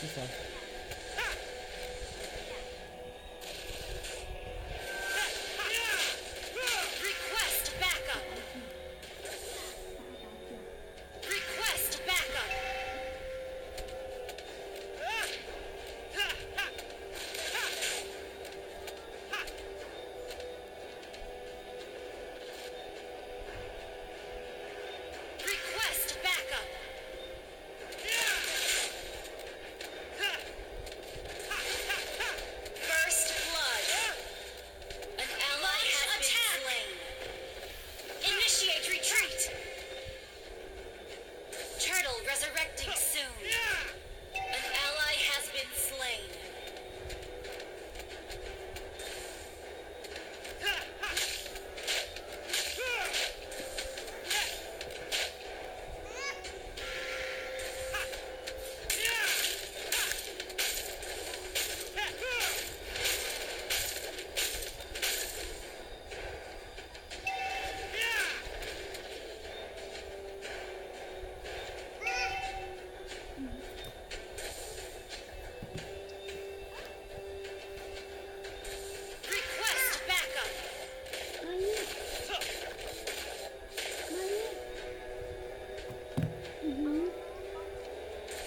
yourself. Request backup. Request backup. Request backup. First blood. An ally has been slain. Initiate retreat. Turtle resurrecting soon. An ally has been slain. Request backup.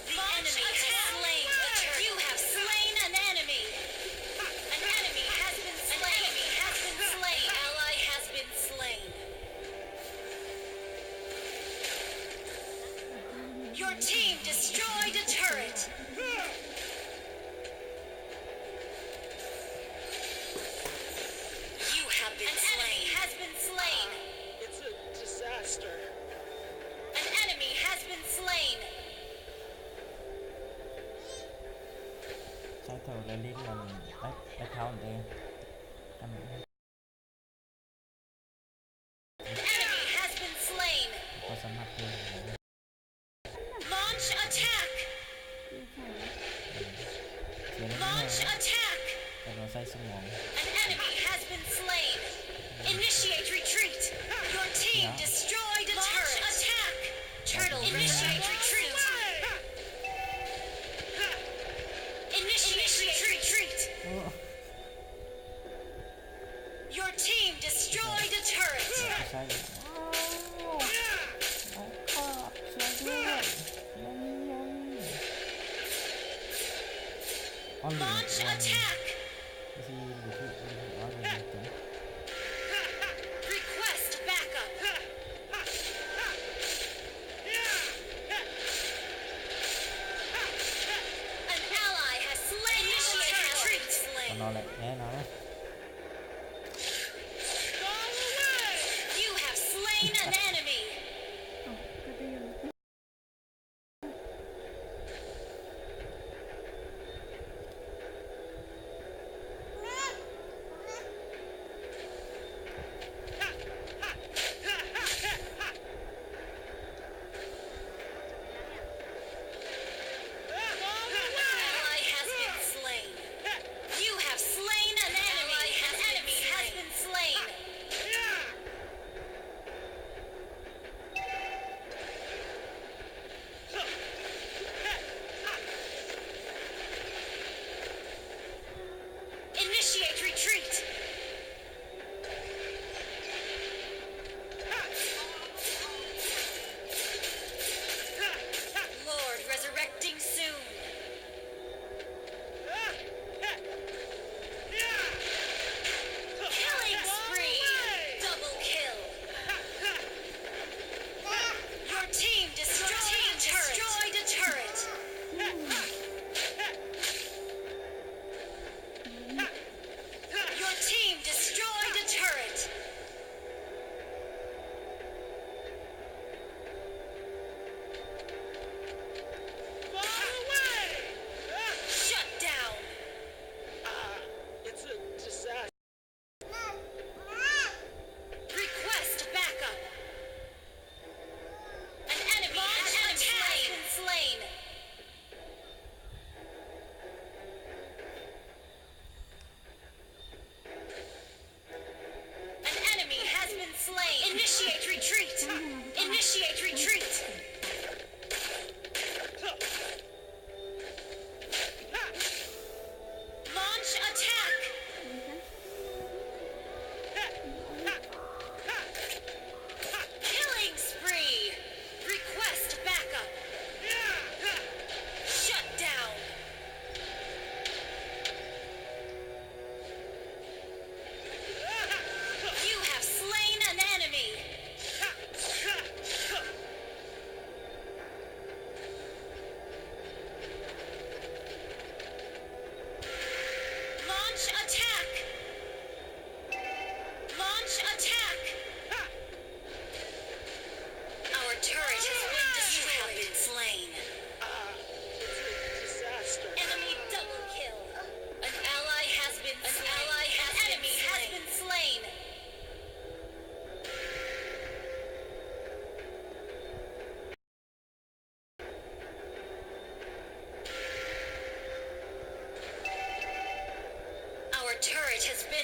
The enemy has slain a turtle. You have slain an enemy. An enemy has been slain. An enemy has been slain. Ally has been slain. Your team destroyed a turret. You have been slain. An enemy has been slain. It's a disaster. An enemy has been slain. ใช้เท่าและลิ้นมันไปเท้าเลยทำไม An enemy has been slain. ก็สามารถเดิน Launch attack. เสียง Launch attack. แต่เราใช้สมอง An enemy has been slain. Initiate retreat. Your team destroyed a turret. Attack. Turtle initiate retreat. Initiate retreat. โอ้ Your team destroyed a turret. ใช่เลยว้าวข้าช่วยด้วยอ๋อเหลือ Launch วัน attack. ที่อยู่ที่อ๋อเหลือตัว Request backup. An ally has slain. Initiate retreat. นอนแหละแน่นอนนะ You have slain an enemy.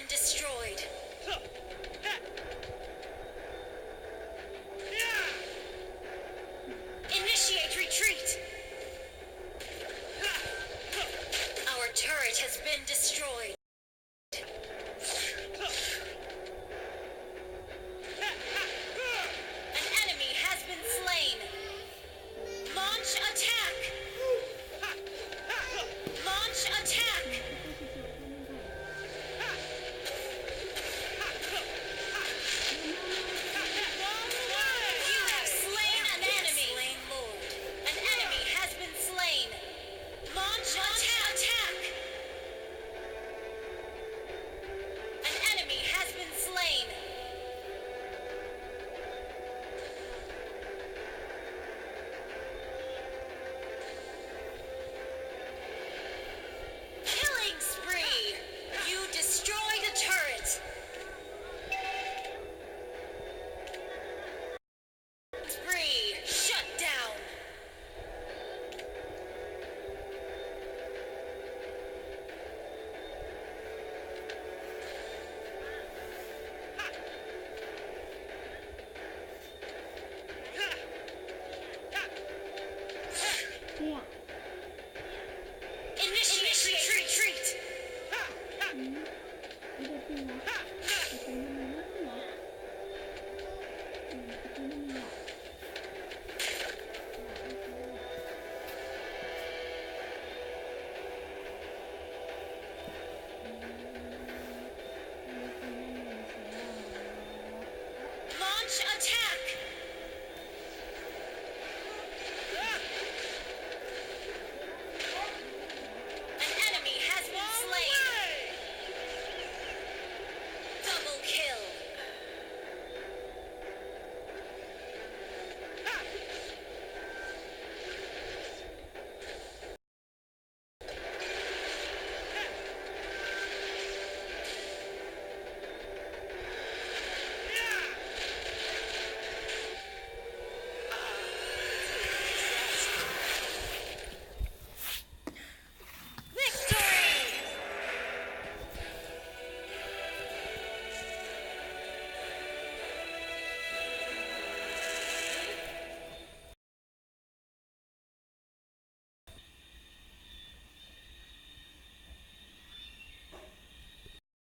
destroyed.